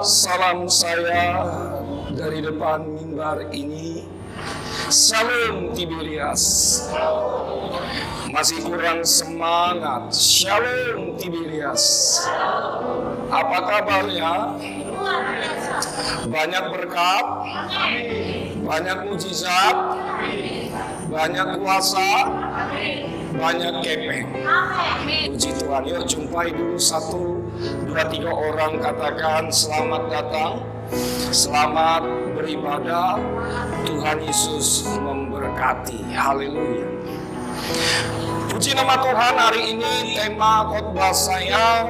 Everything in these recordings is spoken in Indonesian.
salam saya dari depan mimbar ini. Salam Tiberias. Masih kurang semangat. Shalom Tiberias. Apa kabarnya? Banyak berkat, banyak mujizat, banyak kuasa, banyak kepeng. Puji Tuhan. Yuk jumpai dulu 1, 2, 3 orang, katakan selamat datang, selamat beribadah, Tuhan Yesus memberkati. Haleluya. Puji nama Tuhan. Hari ini tema khotbah saya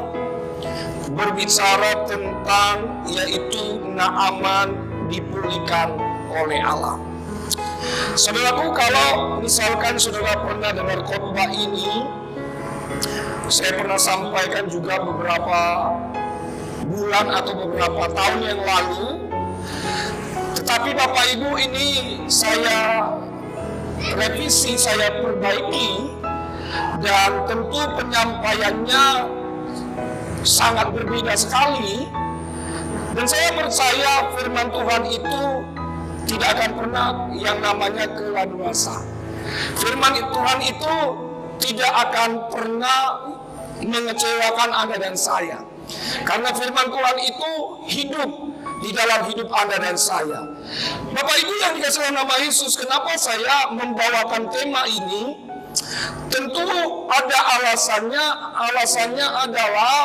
berbicara tentang yaitu Naaman dipulihkan oleh Allah. Saudaraku, kalau misalkan saudara pernah dengar khotbah ini, saya pernah sampaikan juga beberapa bulan atau beberapa tahun yang lalu. Tetapi Bapak Ibu, ini saya revisi, saya perbaiki, dan tentu penyampaiannya sangat berbeda sekali. Dan saya percaya firman Tuhan itu tidak akan pernah yang namanya keladuasa. Firman Tuhan itu tidak akan pernah mengecewakan Anda dan saya. Karena firman Tuhan itu hidup di dalam hidup Anda dan saya. Bapak Ibu yang dikasihi oleh nama Yesus, kenapa saya membawakan tema ini? Tentu ada alasannya. Alasannya adalah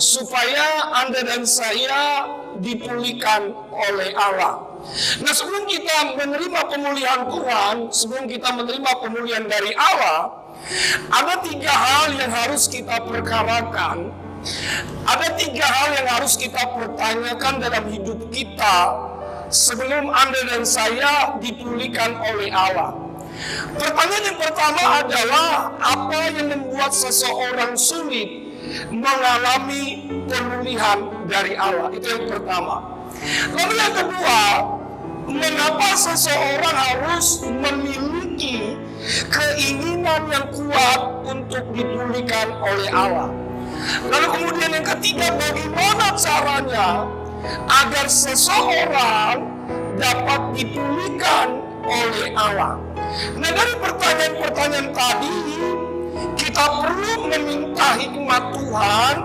supaya Anda dan saya dipulihkan oleh Allah. Nah, sebelum kita menerima pemulihan Tuhan, sebelum kita menerima pemulihan dari Allah, ada 3 hal yang harus kita perkarakan. Ada 3 hal yang harus kita pertanyakan dalam hidup kita sebelum Anda dan saya dipulihkan oleh Allah. Pertanyaan yang pertama adalah, apa yang membuat seseorang sulit mengalami pemulihan dari Allah? Itu yang pertama. Lalu yang kedua, mengapa seseorang harus memiliki keinginan yang kuat untuk dipulihkan oleh Allah? Lalu kemudian yang ketiga, bagaimana caranya agar seseorang dapat dipulihkan oleh Allah? Nah, dari pertanyaan-pertanyaan tadi, kita perlu meminta hikmat Tuhan,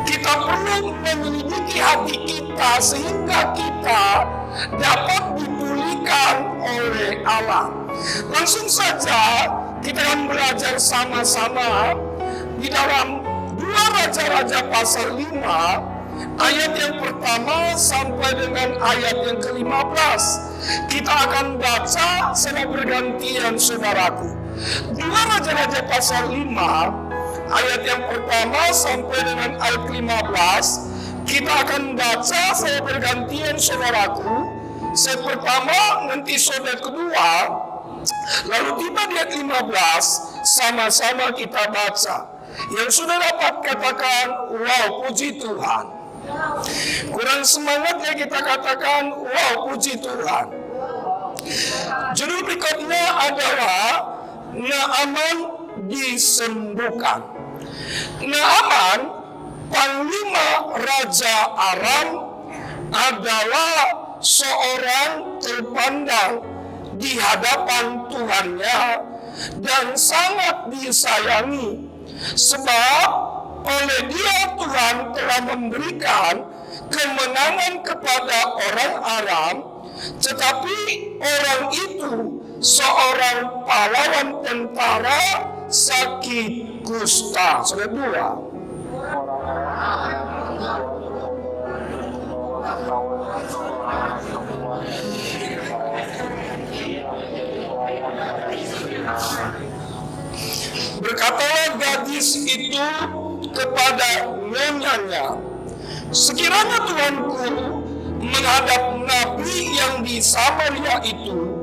kita perlu menyelidiki hati kita sehingga kita dapat dipulihkan oleh Allah. Langsung saja kita akan belajar sama-sama di dalam 2 Raja-Raja pasal 5 ayat yang pertama sampai dengan ayat yang ke-15. Kita akan baca secara bergantian, saudaraku. 2 Raja-Raja pasal 5 ayat yang pertama sampai dengan ayat 15. Kita akan baca secara bergantian, saudaraku. Saya pertama, nanti saudara kedua, lalu tiba di ayat 15, sama-sama kita baca. Yang sudah dapat katakan, wow, puji Tuhan. Kurang semangat ya kita katakan, wow, puji Tuhan. Judul berikutnya adalah Naaman disembuhkan. Naaman, panglima Raja Aram, adalah seorang terpandang di hadapan Tuhannya dan sangat disayangi. Sebab oleh dia Tuhan telah memberikan kemenangan kepada orang Aram, tetapi orang itu seorang pahlawan tentara sakit kusta. Sudah 2. Berkatalah gadis itu kepada nyonyanya, sekiranya Tuanku menghadap nabi yang di Samaria itu,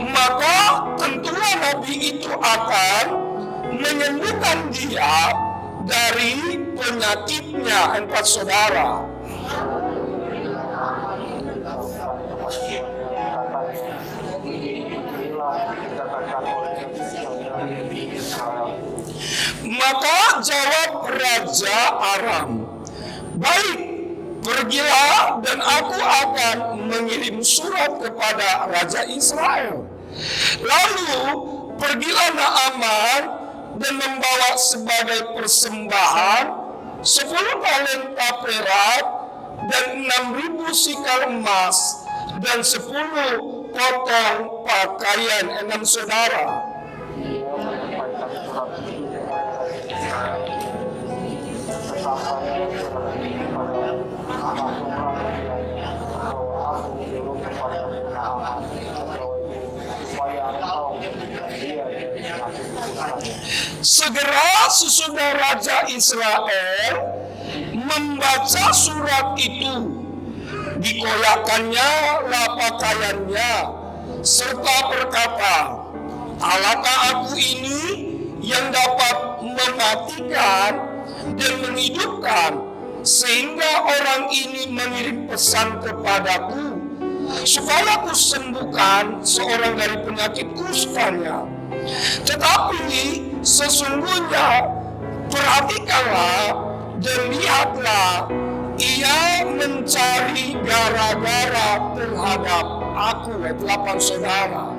maka tentulah nabi itu akan menyembuhkan dia dari penyakitnya. 4 saudara. Maka jawab Raja Aram, baik, pergilah dan aku akan mengirim surat kepada Raja Israel. Lalu pergilah Naaman dan membawa sebagai persembahan 10 talenta perak dan 6.000 sikal emas dan 10 potong pakaian. 6 saudara. Segera sesudah Raja Israel membaca surat itu, dikoyakkannya lah pakaiannya, serta berkata, "Alakah aku ini yang dapat mematikan dan menghidupkan, sehingga orang ini mengirim pesan kepadaku, supaya aku sembuhkan seorang dari penyakit kustanya. Tetapi sesungguhnya perhatikanlah dan lihatlah, ia mencari gara-gara terhadap aku." 8 saudara.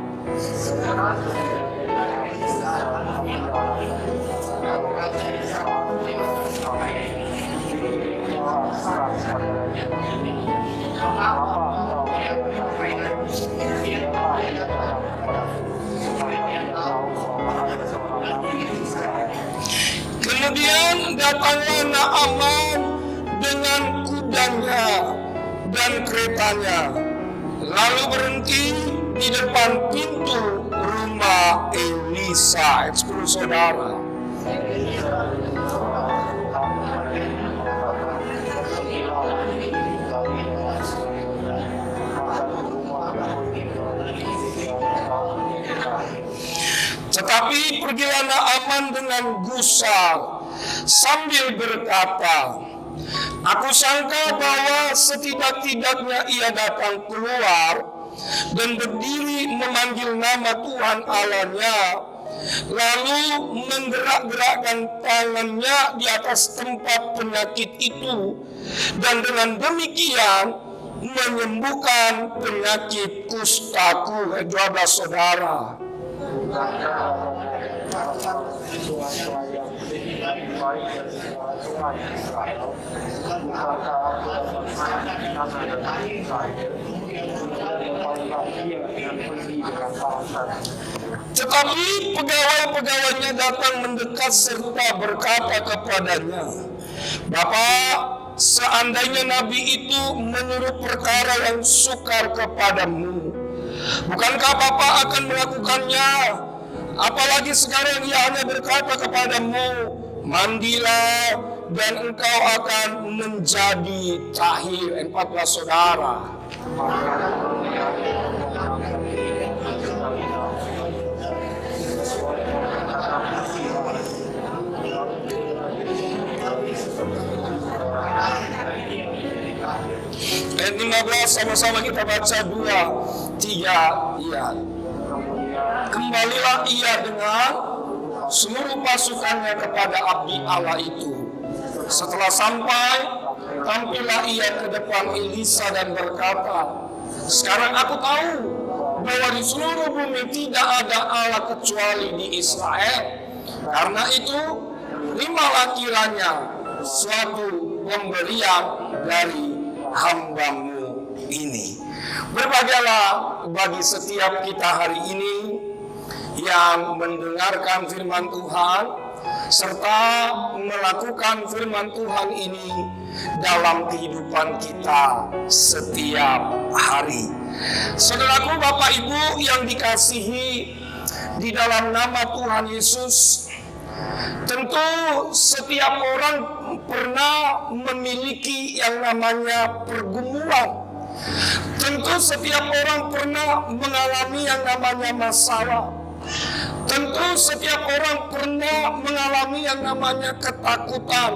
Kemudian datanglah Naaman dengan kudanya dan keretanya, lalu berhenti di depan pintu rumah Elisa. 10 saudara. Tetapi pergilah Naaman dengan gusar sambil berkata, "Aku sangka bahwa setidak-tidaknya ia datang keluar dan berdiri memanggil nama Tuhan Allahnya, lalu menggerak-gerakkan tangannya di atas tempat penyakit itu, dan dengan demikian menyembuhkan penyakit kustaku." 12 saudara. Tetapi pegawai-pegawainya datang mendekat serta berkata kepadanya, "Bapak, seandainya nabi itu menyuruh perkara yang sukar kepadamu, bukankah Bapak akan melakukannya? Apalagi sekarang ia hanya berkata kepadamu, mandilah dan engkau akan menjadi tahir." 14 saudara. Ayat 15 sama-sama kita baca 2, 3, iya. "Kembalilah ia dengan seluruh pasukannya kepada abdi Allah itu. Setelah sampai, tampillah ia ke depan Elisa dan berkata, 'Sekarang aku tahu bahwa di seluruh bumi tidak ada Allah kecuali di Israel. Karena itu, terimalah kiranya suatu pemberian dari hamba-Mu ini.'" Berbahagialah bagi setiap kita hari ini yang mendengarkan firman Tuhan serta melakukan firman Tuhan ini dalam kehidupan kita setiap hari. Saudaraku, Bapak Ibu yang dikasihi di dalam nama Tuhan Yesus, tentu setiap orang pernah memiliki yang namanya pergumulan. Tentu setiap orang pernah mengalami yang namanya masalah. Tentu setiap orang pernah mengalami yang namanya ketakutan.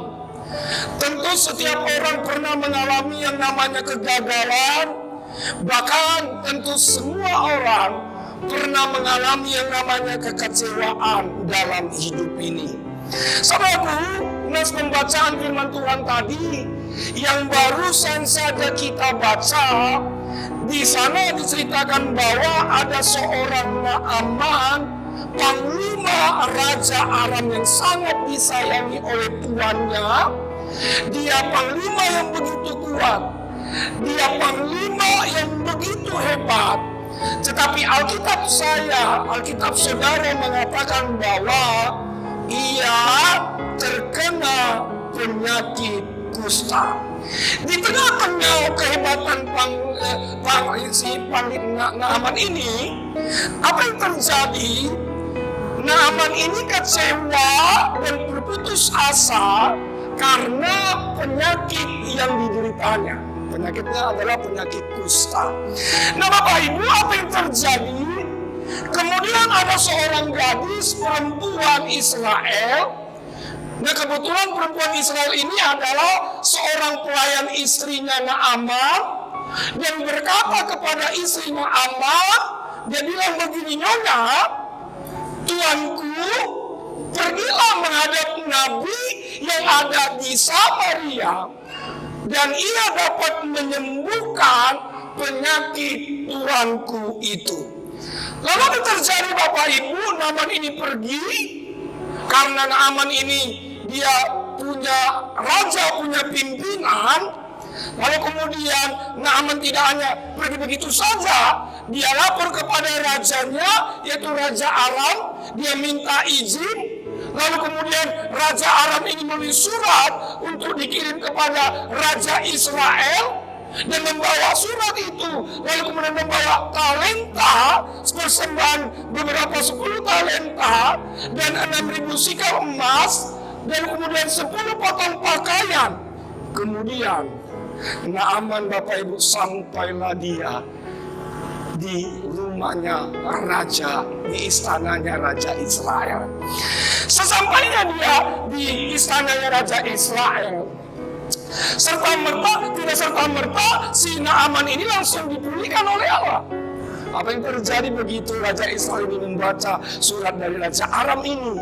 Tentu setiap orang pernah mengalami yang namanya kegagalan. Bahkan tentu semua orang pernah mengalami yang namanya kekecewaan dalam hidup ini. Saudaraku, nas pembacaan firman Tuhan tadi yang barusan saja kita baca, di sana diceritakan bahwa ada seorang Naaman, panglima Raja Aram yang sangat disayangi oleh tuannya. Dia panglima yang begitu kuat, dia panglima yang begitu hebat. Tetapi Alkitab saudara mengatakan bahwa ia terkena penyakit kusta. Di tengah-tengah kehebatan Naaman ini, apa yang terjadi? Naaman ini kecewa dan berputus asa karena penyakit yang dideritanya. Penyakitnya adalah penyakit kusta. Nah Bapak Ibu, apa yang terjadi? Kemudian ada seorang gadis perempuan Israel. Nah kebetulan perempuan Israel ini adalah seorang pelayan istrinya Naaman, yang berkata kepada istri Naaman, dia bilang begini, "Nyonya, tuanku, pergilah menghadap nabi yang ada di Samaria, dan ia dapat menyembuhkan penyakit tuanku itu." Lalu apa terjadi Bapak Ibu? Naaman ini pergi, karena Naaman ini dia punya raja, punya pimpinan. Lalu kemudian Naaman tidak hanya pergi begitu saja, dia lapor kepada rajanya, yaitu Raja Aram. Dia minta izin. Lalu kemudian Raja Aram ini menulis surat untuk dikirim kepada Raja Israel, dan membawa surat itu, lalu kemudian membawa talenta, persembahan beberapa 10 talenta dan 6.000 sikal emas, dan kemudian 10 potong pakaian. Kemudian Naaman Bapak Ibu, sampailah dia di rumahnya raja, di istananya Raja Israel. Sesampainya dia di istananya Raja Israel, tidak serta merta si Naaman ini langsung dipulihkan oleh Allah. Apa yang terjadi begitu Raja Israel ini membaca surat dari Raja Aram ini?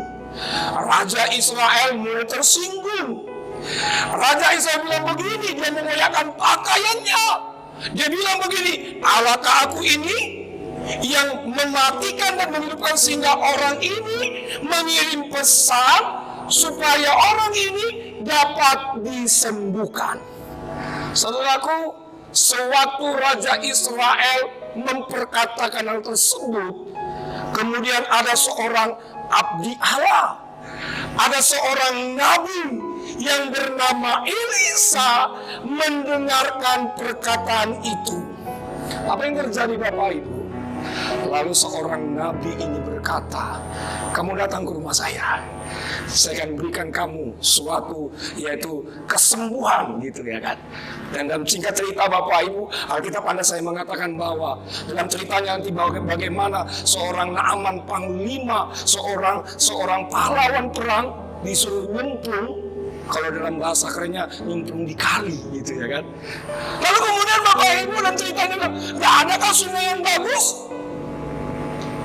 Raja Israel mulai tersinggung. Raja Israel bilang begini, dia mengoyakkan pakaiannya. Dia bilang begini, "Allahkah aku ini yang mematikan dan menghidupkan, sehingga orang ini mengirim pesan supaya orang ini dapat disembuhkan." Saudaraku, sewaktu Raja Israel memperkatakan hal tersebut, kemudian ada seorang abdi Allah, ada seorang nabi yang bernama Elisa mendengarkan perkataan itu. Apa yang terjadi Bapak Ibu? Lalu seorang nabi ini berkata, "Kamu datang ke rumah saya akan berikan kamu suatu, yaitu kesembuhan," gitu ya kan. Dan dalam singkat cerita Bapak Ibu, Alkitab saya mengatakan bahwa dalam ceritanya nanti bagaimana seorang Naaman panglima, seorang pahlawan perang disuruh nyemplung, kalau dalam bahasa kerennya nyemplung di kali gitu ya kan. Lalu kemudian Bapak Ibu, dan ceritanya, nggak adakah sungai yang bagus?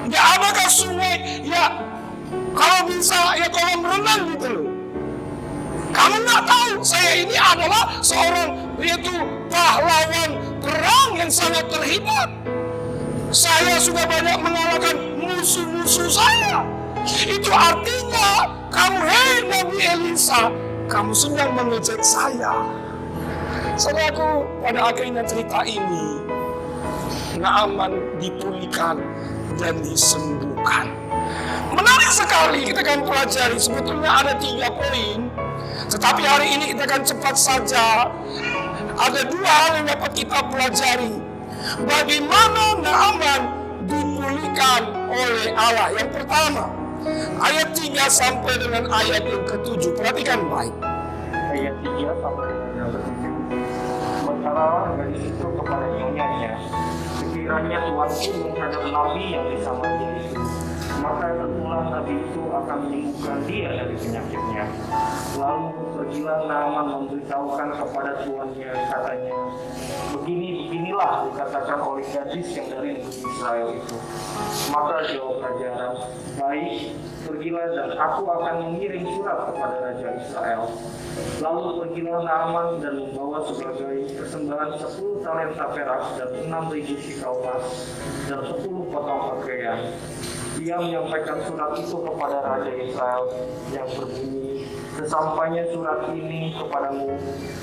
Nggak adakah sungai ya kalau bisa ya kolam renang gitu loh. Kamu nggak tahu saya ini adalah seorang, yaitu pahlawan perang yang sangat terhebat. Saya sudah banyak mengalahkan musuh-musuh saya. Itu artinya kamu, hei Nabi Elisa, kamu sedang mengejek saya. Saudaraku, pada akhirnya cerita ini Naaman dipulihkan dan disembuhkan. Menarik sekali, kita akan pelajari. Sebetulnya ada 3 poin, tetapi hari ini kita akan cepat saja. Ada 2 hal yang dapat kita pelajari. Bagaimana Naaman dipulihkan oleh Allah. Yang pertama, ayat 3 sampai dengan ayat yang ke-7. Perhatikan baik. Ayat 3 sampai dengan yang ke-7. Berkatalah gadis itu kepada nyonyanya, "Sekiranya tuanku menghadap nabi yang di Samaria itu, maka tentulah nabi itu akan menyembuhkan dia dari penyakitnya." Lalu pergilah Naaman memberitahukan kepada tuannya, katanya, "Beginilah pergilah, dikatakan oleh gadis yang dari negeri Israel itu. Maka jawab Raja Aram, baik, pergilah dan aku akan mengirim surat kepada Raja Israel. Lalu pergilah Naaman dan membawa sebagai persembahan 10 talenta perak dan 6.000 sikal emas dan 10 potong pakaian. Dia menyampaikan surat itu kepada Raja Israel yang berbunyi, sesampainya surat ini kepadamu,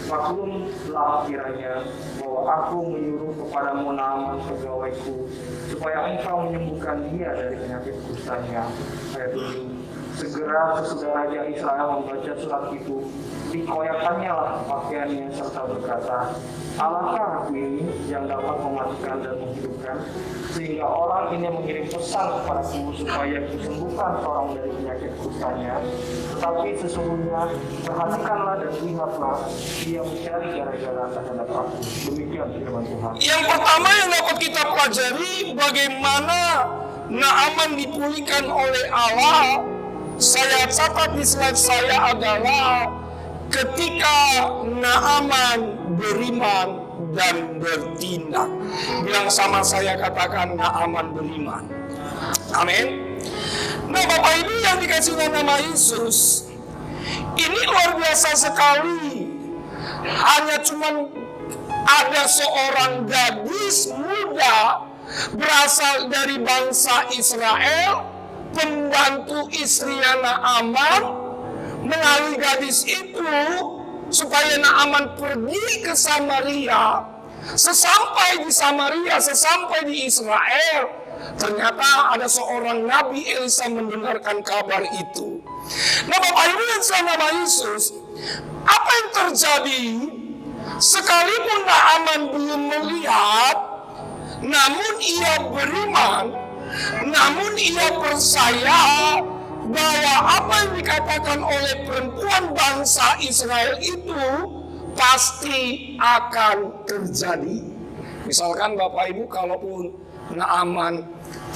maklumlah kiranya bahwa aku menyuruh kepadamu Naaman pegawaiku, supaya engkau menyembuhkan dia dari penyakit kustanya. Ayat 7. Segera sesudah Raja Israel membaca surat itu, dikoyakannya lah pakaiannya serta berkata, Allahkah aku ini yang dapat mematikan dan menghidupkan, sehingga orang ini mengirim pesan kepadaku supaya kusembuhkan seorang dari penyakit kustanya. Tetapi sesungguhnya perhatikanlah dan lihatlah, dia mencari gara-gara terhadap aku. Demikian firman Tuhan. Yang pertama yang dapat kita pelajari, bagaimana Naaman dipulihkan oleh Allah. Saya catat di slide saya adalah ketika Naaman beriman dan bertindak. Bilang sama saya, katakan Naaman beriman. Amin. Nah, Bapak Ibu yang dikasih nama Yesus, ini luar biasa sekali. Hanya cuman ada seorang gadis muda berasal dari bangsa Israel, pembantu istrinya Naaman, melalui gadis itu supaya Naaman pergi ke Samaria. Sesampai di Samaria, sesampai di Israel, ternyata ada seorang Nabi Elisa mendengarkan kabar itu. Nah, Bapak Ibu yang sama Yesus, apa yang terjadi? Sekalipun Naaman belum melihat, namun ia beriman, namun ia percaya bahwa apa yang dikatakan oleh perempuan bangsa Israel itu pasti akan terjadi. Misalkan Bapak Ibu, kalaupun Naaman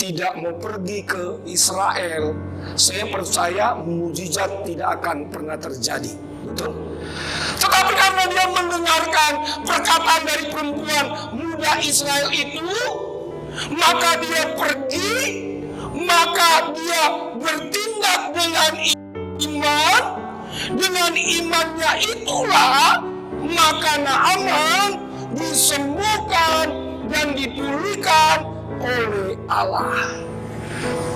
tidak mau pergi ke Israel, saya percaya mukjizat tidak akan pernah terjadi. Betul? Tetapi karena dia mendengarkan perkataan dari perempuan muda Israel itu, maka dia pergi, maka dia bertindak dengan iman. Dengan imannya itulah maka Naaman disembuhkan dan dipulihkan oleh Allah.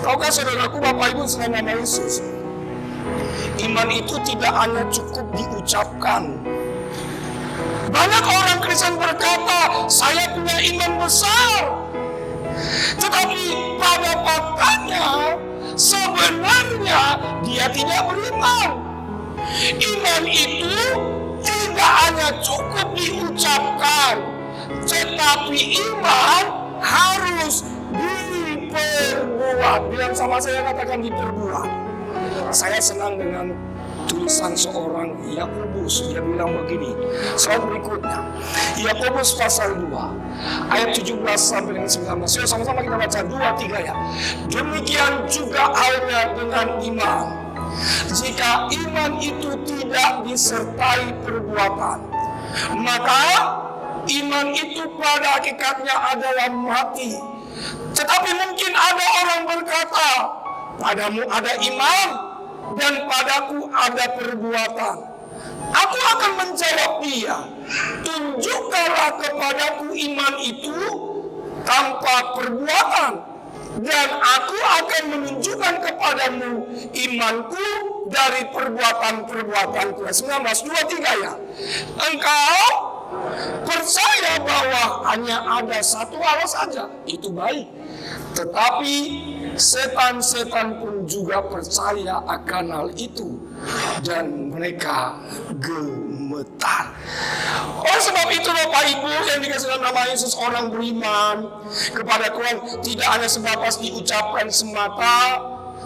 Tahukah saudaraku, Bapak Ibu selama Yesus, iman itu tidak hanya cukup diucapkan. Banyak orang Kristen berkata, saya punya iman besar. Tetapi pada faktanya sebenarnya dia tidak beriman. Iman itu tidak hanya cukup diucapkan, tetapi iman harus diperbuat. Bilang sama saya, katakan diperbuat. Saya senang dengan tulisan seorang Yakobus. Dia bilang begini, slide berikutnya, Yakobus pasal 2 ayat 17 sampai dengan 19. Yuk sama-sama kita baca 2-3 ya. Demikian juga halnya dengan iman. Jika iman itu tidak disertai perbuatan, maka iman itu pada hakikatnya adalah mati. Tetapi mungkin ada orang berkata, padamu ada iman dan padaku ada perbuatan. Aku akan menjawab dia, tunjukkanlah kepadaku iman itu tanpa perbuatan, dan aku akan menunjukkan kepadamu imanku dari perbuatan-perbuatanku. 19:23 ya. Engkau percaya bahwa hanya ada satu Allah saja, itu baik. Tetapi setan-setan pun juga percaya akan hal itu, dan mereka gemetar. Oleh sebab itu Bapak Ibu yang dikasih nama Yesus, orang beriman kepada Tuhan tidak hanya sebatas diucapkan semata,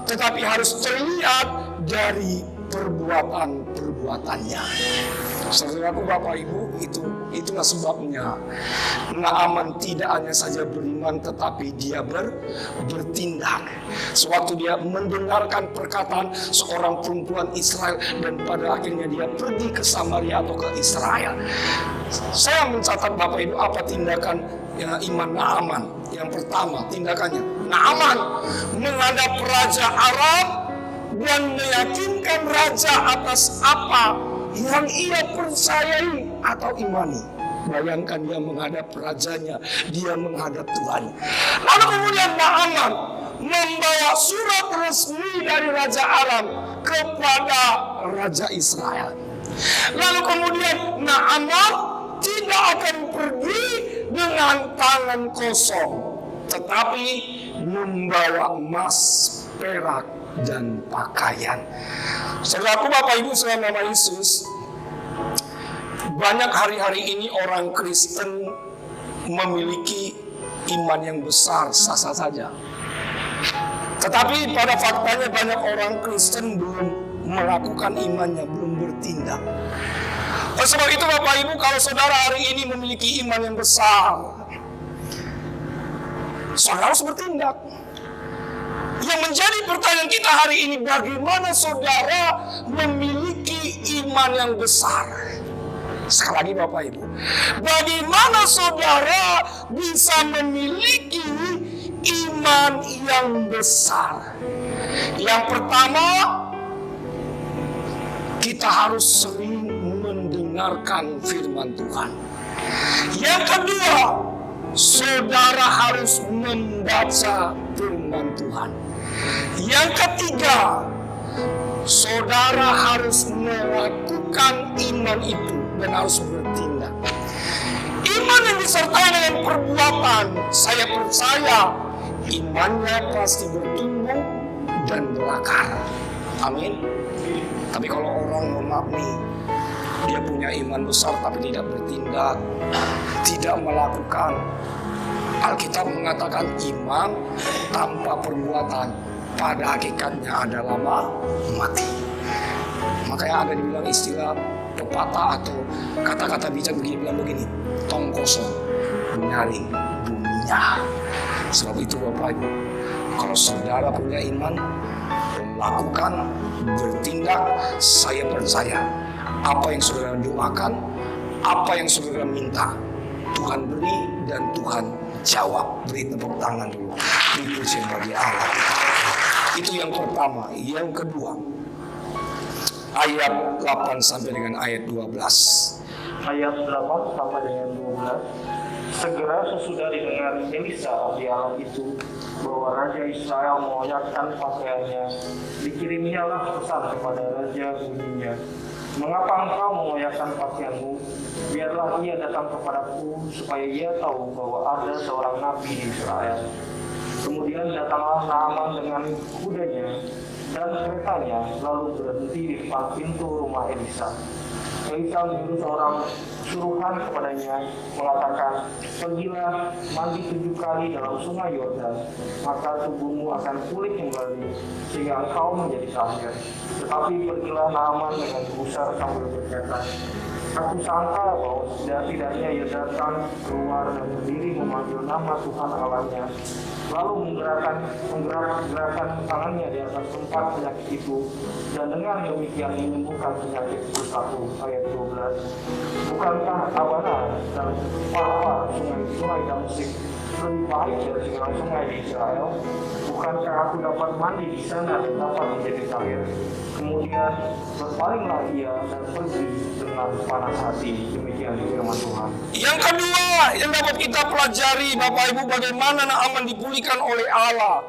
tetapi harus terlihat dari perbuatan-perbuatannya. Saudaraku Bapak Ibu, Itulah sebabnya Naaman tidak hanya saja beriman, tetapi dia bertindak. Sewaktu dia mendengarkan perkataan seorang perempuan Israel, dan pada akhirnya dia pergi ke Samaria atau ke Israel. Saya mencatat Bapak Ibu apa tindakan iman Naaman. Yang pertama tindakannya, Naaman menghadap Raja Aram dan meyakinkan raja atas apa yang ia percayai atau imani. Bayangkan, dia menghadap rajanya, dia menghadap Tuhan. Lalu kemudian Naaman membawa surat resmi dari Raja Aram kepada Raja Israel. Lalu kemudian Naaman tidak akan pergi dengan tangan kosong, tetapi membawa emas, perak, dan pakaian. Saudaraku, Bapak Ibu saudara nama Yesus, banyak hari-hari ini orang Kristen memiliki iman yang besar, sah-sah saja. Tetapi pada faktanya banyak orang Kristen belum melakukan imannya, belum bertindak. Oleh sebab itu Bapak Ibu, kalau saudara hari ini memiliki iman yang besar, saudara harus bertindak. Yang menjadi pertanyaan kita hari ini, bagaimana saudara memiliki iman yang besar? Sekali lagi Bapak Ibu, bagaimana saudara bisa memiliki iman yang besar? Yang pertama, kita harus sering mendengarkan firman Tuhan. Yang kedua, saudara harus membaca firman Tuhan. Yang ketiga, saudara harus melakukan iman itu dan harus bertindak. Iman yang disertai dengan perbuatan, saya percaya imannya pasti bertumbuh dan berakar. Amin. Tapi kalau orang memahami dia punya iman besar tapi tidak bertindak, tidak melakukan, Alkitab mengatakan iman tanpa perbuatan pada hakikatnya adalah mati. Makanya ada dibilang istilah pepatah atau kata-kata bijak bilang begini, tong kosong menyaring bunyinya. Sebab itu Bapak Ibu, kalau saudara punya iman, melakukan, bertindak, saya percaya apa yang saudara doakan, apa yang saudara minta, Tuhan beri dan Tuhan jawab. Beri tepuk tangan dulu, beri pujian bagi Allah. Itu yang pertama. Yang kedua, ayat 8 sampai dengan ayat 12. Ayat 8 sampai dengan 12. Segera sesudah didengar Elisa abdi Allah itu bahwa Raja Israel mengoyakkan pakaiannya, dikirimnyalah pesan kepada Raja bunyinya, mengapa engkau mengoyakkan pakaianmu? Biarlah ia datang kepadaku supaya ia tahu bahwa ada seorang nabi di Israel. Kemudian datanglah Naaman dengan kudanya dan keretanya, lalu berhenti di depan pintu rumah Elisa. Elisa menyuruh seorang suruhan kepadanya, mengatakan, pergilah mandi 7 kali dalam sungai Yordan, maka tubuhmu akan pulih kembali, sehingga engkau menjadi tahir. Tetapi pergilah Naaman dengan gusar sambil berkata, aku sangka bahwa setidaknya ia datang keluar dan berdiri memanggil nama Tuhan Allahnya, lalu menggerakkan tangannya di atas tempat penyakit itu, dan dengan demikian menyembuhkan penyakit itu. Ayat 12. Bukankah Abana dan Parwa sungai Damsik lebih baik dari segala sungai di Israel? Bukankah aku dapat mandi di sana dan dapat menjadi tahir? Kemudian berpalinglah ia dan pergi dengan panas hati. Demikian firman Tuhan. Yang kedua yang dapat kita pelajari Bapak Ibu, bagaimana Naaman dipulihkan oleh Allah.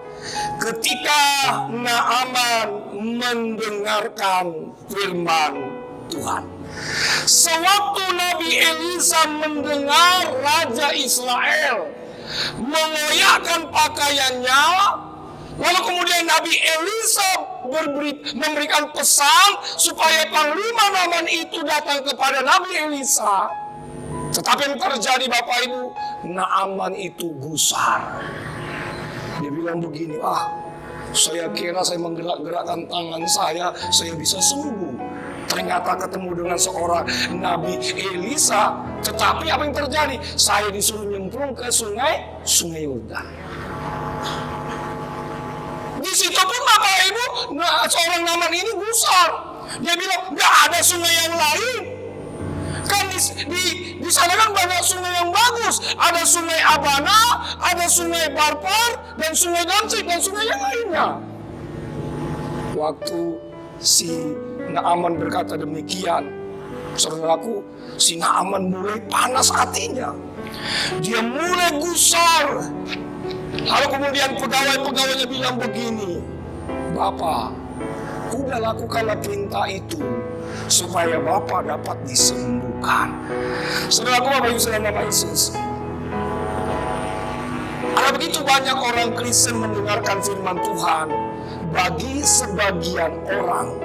Ketika Naaman mendengarkan firman Tuhan. Sewaktu Nabi Elisa mendengar Raja Israel mengoyakkan pakaiannya, lalu kemudian Nabi Elisa memberikan pesan supaya panglima Naaman itu datang kepada Nabi Elisa. Tetapi yang terjadi Bapak Ibu, Naaman itu gusar. Dia bilang begini, saya kira saya menggerak-gerakkan tangan saya bisa sembuh. Ternyata ketemu dengan seorang Nabi Elisa. Tetapi apa yang terjadi? Saya disuruh nyemplung ke sungai Yordan. Di situ pun Bapak Ibu, seorang Naaman ini gusar. Dia bilang, nggak ada sungai yang lain. Kan di sana kan banyak sungai yang bagus. Ada sungai Abana, ada sungai Barpar, dan sungai Damsik, dan sungai yang lainnya. Waktu si Naaman berkata demikian, saudaraku, si Naaman mulai panas hatinya. Dia mulai gusar. Lalu kemudian pegawai-pegawainya bilang begini, Bapak, udah lakukanlah perintah itu supaya Bapak dapat disembuhkan. Saudaraku, Bapak Ibu saudara nama Yesus, ada begitu banyak orang Kristen mendengarkan firman Tuhan. Bagi sebagian orang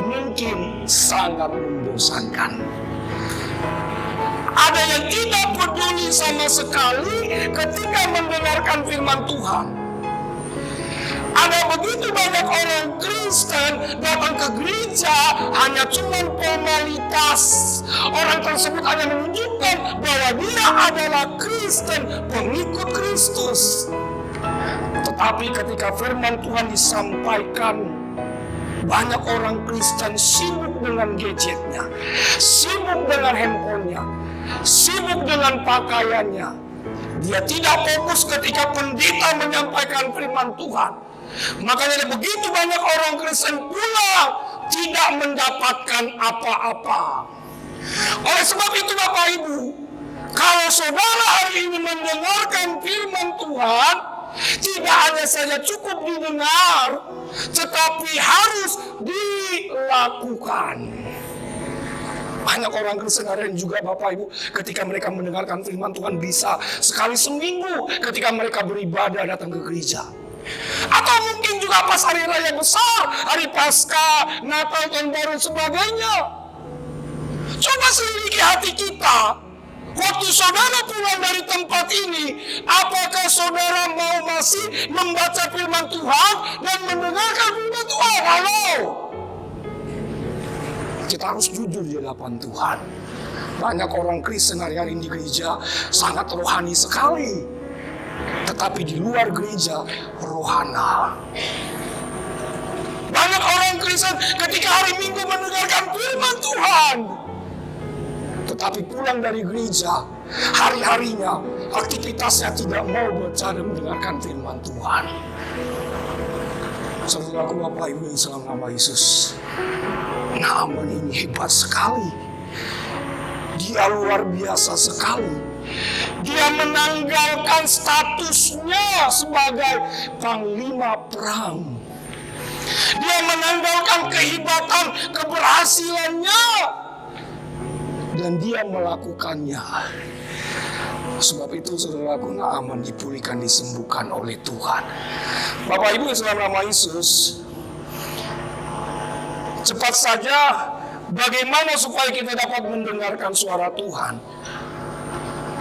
mungkin sangat membosankan. Ada yang tidak peduli sama sekali ketika mendengarkan firman Tuhan. Ada begitu banyak orang Kristen datang ke gereja hanya cuma formalitas. Orang tersebut hanya menunjukkan bahwa dia adalah Kristen, pengikut Kristus. Tetapi ketika firman Tuhan disampaikan, banyak orang Kristen sibuk dengan gadgetnya, sibuk dengan handphonenya, sibuk dengan pakaiannya. Dia tidak fokus ketika pendeta menyampaikan firman Tuhan. Makanya begitu banyak orang Kristen pula tidak mendapatkan apa-apa. Oleh sebab itu Bapak Ibu, kalau saudara hari ini mendengarkan firman Tuhan, tidak hanya saja cukup didengar, tetapi harus dilakukan. Banyak orang Kristen hari ini juga Bapak Ibu, ketika mereka mendengarkan firman Tuhan bisa sekali seminggu ketika mereka beribadah datang ke gereja. Atau mungkin juga pas hari raya besar, hari Paskah, Natal, Tahun Baru, sebagainya. Coba selidiki hati kita. Waktu saudara pulang dari tempat ini, apakah saudara mau masih membaca firman Tuhan dan mendengarkan firman Tuhan? Halo? Kita harus jujur di hadapan Tuhan. Banyak orang Kristen hari-hari di gereja sangat rohani sekali. Tetapi di luar gereja, rohana. Banyak orang Kristen ketika hari Minggu mendengarkan firman Tuhan, tetapi pulang dari gereja, hari-harinya aktivitasnya tidak mau baca dan mendengarkan firman Tuhan. Saudaraku, Bapak Ibu yang dalam nama Yesus, Naaman ini hebat sekali. Dia luar biasa sekali. Dia menanggalkan statusnya sebagai panglima perang. Dia menanggalkan kehebatan, keberhasilannya, dan dia melakukannya. Sebab itu saudaraku, Naaman dipulihkan, disembuhkan oleh Tuhan. Bapak Ibu dalam nama Yesus, cepat saja bagaimana supaya kita dapat mendengarkan suara Tuhan.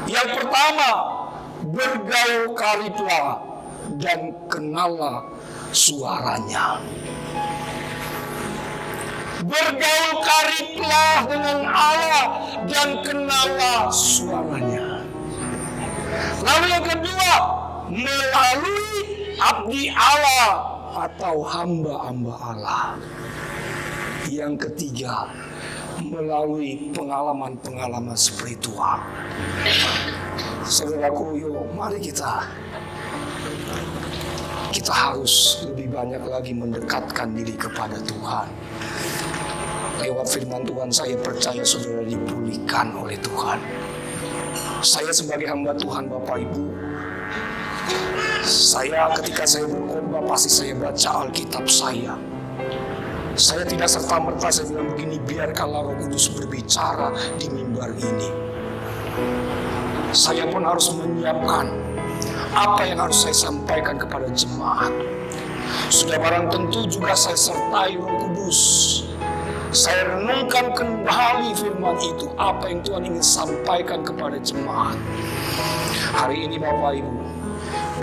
Yang pertama, bergaul kariblah dan kenallah suaranya. Bergaul kariblah dengan Allah dan kenallah suaranya. Lalu yang kedua, melalui abdi Allah atau hamba-hamba Allah. Yang ketiga, melalui pengalaman-pengalaman spiritual. Saudaraku, yuk mari kita harus lebih banyak lagi mendekatkan diri kepada Tuhan. Lewat firman Tuhan, saya percaya saudara dipulihkan oleh Tuhan. Saya sebagai hamba Tuhan, Bapak Ibu, ketika saya berkhotbah pasti saya baca Alkitab saya. Saya tidak serta-merta saya bilang begini, biarkanlah Roh Kudus berbicara di mimbar ini. Saya pun harus menyiapkan apa yang harus saya sampaikan kepada jemaat. Sudah barang tentu juga saya sertai Roh Kudus. Saya renungkan kembali firman itu, apa yang Tuhan ingin sampaikan kepada jemaat. Hari ini Bapak Ibu,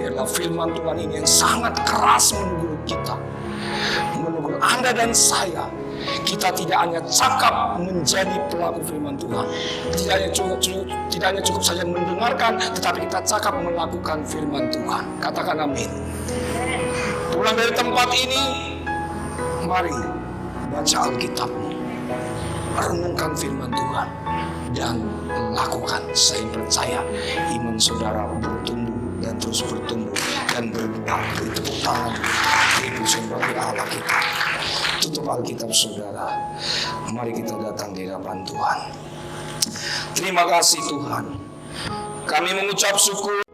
biarlah firman Tuhan ini yang sangat keras menegur kita, menegur Anda dan saya, kita tidak hanya cakap menjadi pelaku firman Tuhan, tidak hanya cukup saja mendengarkan, tetapi kita cakap melakukan firman Tuhan. Katakan amin. Pulang dari tempat ini, mari baca Alkitabmu, renungkan firman Tuhan, dan lakukan. Saya percaya iman saudara bertumbuh dan terus bertumbuh dan berbuah. Beri tepuk tangan, beri pujian bagi Allah kita. Tutup Alkitab saudara, mari kita datang di hadapan Tuhan. Terima kasih Tuhan, kami mengucap syukur